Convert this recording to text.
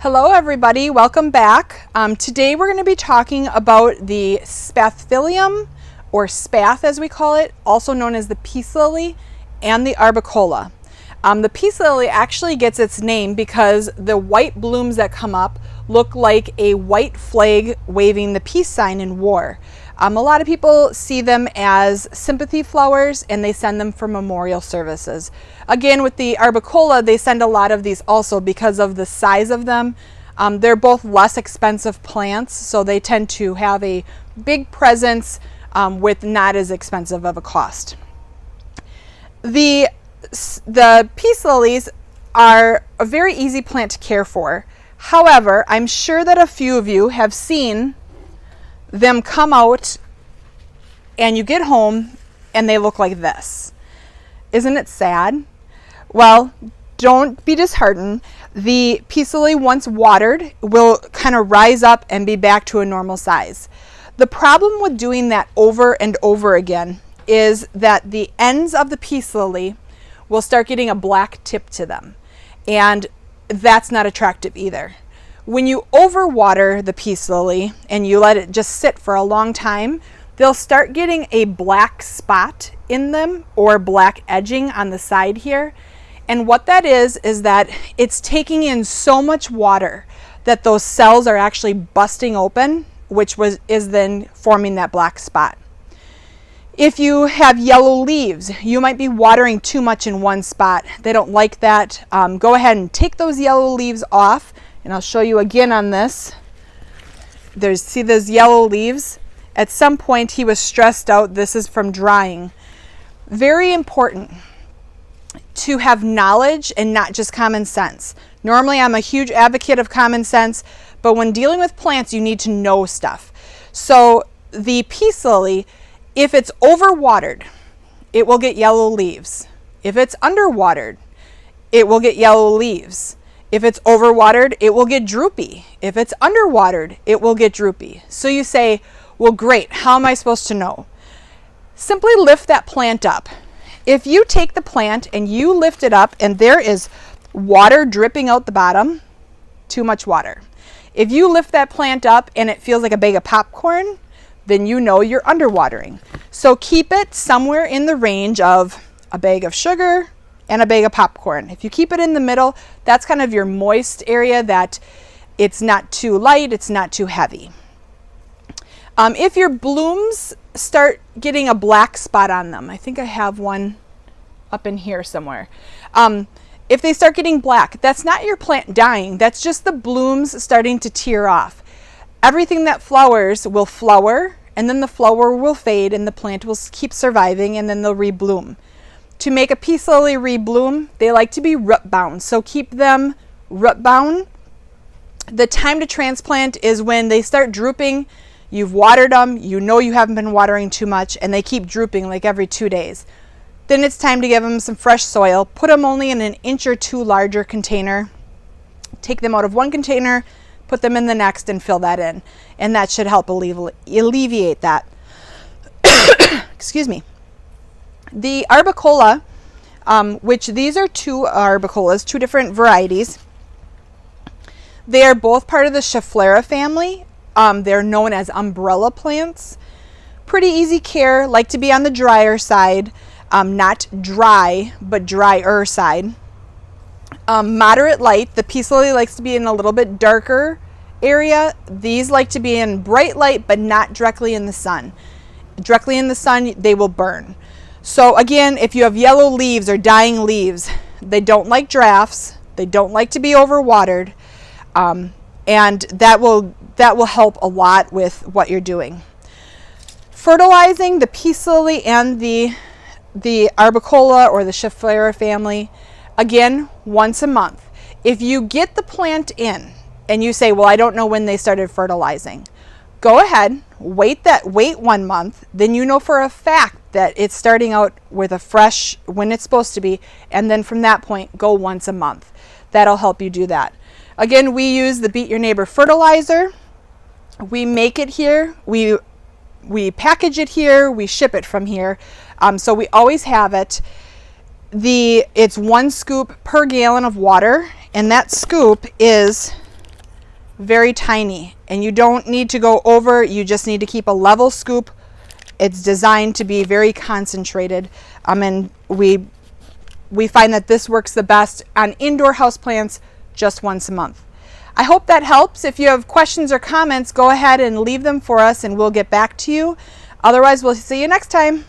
Hello everybody, welcome back. Today we're going to be talking about the spathiphyllum, or spath as we call it, also known as the peace lily, and the arboricola. The peace lily actually gets its name because the white blooms that come up look like a white flag waving the peace sign in war. A lot of people see them as sympathy flowers and they send them for memorial services. Again, with the arboricola, they send a lot of these also because of the size of them. They're both less expensive plants, so they tend to have a big presence with not as expensive of a cost. The peace lilies are a very easy plant to care for. However, I'm sure that a few of you have seen them come out and you get home and they look like this. Isn't it sad? Well, don't be disheartened. The peace lily, once watered, will kind of rise up and be back to a normal size. The problem with doing that over and over again is that the ends of the peace lily will start getting a black tip to them, and that's not attractive either. When you overwater the peace lily and you let it just sit for a long time, they'll start getting a black spot in them or black edging on the side here. And what that is that it's taking in so much water that those cells are actually busting open, which is then forming that black spot. If you have yellow leaves, you might be watering too much in one spot. They don't like that. Go ahead and take those yellow leaves off. And I'll show you again on this. See those yellow leaves? At some point he was stressed out. This is from drying. Very important to have knowledge and not just common sense. Normally I'm a huge advocate of common sense, but when dealing with plants you need to know stuff. So the peace lily, if it's overwatered, it will get yellow leaves. If it's underwatered, it will get yellow leaves. If it's overwatered, it will get droopy. If it's underwatered, it will get droopy. So you say, well, great, how am I supposed to know? Simply lift that plant up. If you take the plant and you lift it up and there is water dripping out the bottom, too much water. If you lift that plant up and it feels like a bag of popcorn, then you know you're underwatering. So keep it somewhere in the range of a bag of sugar and a bag of popcorn. If you keep it in the middle, that's kind of your moist area, that it's not too light, it's not too heavy. If your blooms start getting a black spot on them, I think I have one up in here somewhere. If they start getting black, that's not your plant dying, that's just the blooms starting to tear off. Everything that flowers will flower, and then the flower will fade and the plant will keep surviving, and then they'll rebloom. To make a peace lily rebloom, they like to be root bound, so keep them root bound. The time to transplant is when they start drooping. You've watered them, you know you haven't been watering too much, and they keep drooping like every 2 days. Then it's time to give them some fresh soil. Put them only in an inch or two larger container. Take them out of one container, put them in the next, and fill that in. And that should help alleviate that. Excuse me. The arboricola, which these are two arboricolas, two different varieties. They are both part of the Schefflera family. They're known as umbrella plants. Pretty easy care, like to be on the drier side, not dry, but drier side. Moderate light, the peace lily likes to be in a little bit darker area. These like to be in bright light, but not directly in the sun. Directly in the sun, they will burn. So again, if you have yellow leaves or dying leaves, they don't like drafts, they don't like to be overwatered, and that will help a lot with what you're doing. Fertilizing the peace lily and the arboricola or the Schefflera family, again, once a month. If you get the plant in and you say, well, I don't know when they started fertilizing, go ahead, wait 1 month, then you know for a fact that it's starting out with a fresh, when it's supposed to be, and then from that point, go once a month. That'll help you do that. Again, we use the Beat Your Neighbor fertilizer. We make it here, we package it here, we ship it from here, so we always have it. It's 1 scoop per gallon of water, and that scoop is very tiny, and you don't need to go over, you just need to keep a level scoop. It's designed to be very concentrated, and we find that this works the best on indoor houseplants just once a month. I hope that helps. If you have questions or comments, go ahead and leave them for us and we'll get back to you. Otherwise, we'll see you next time.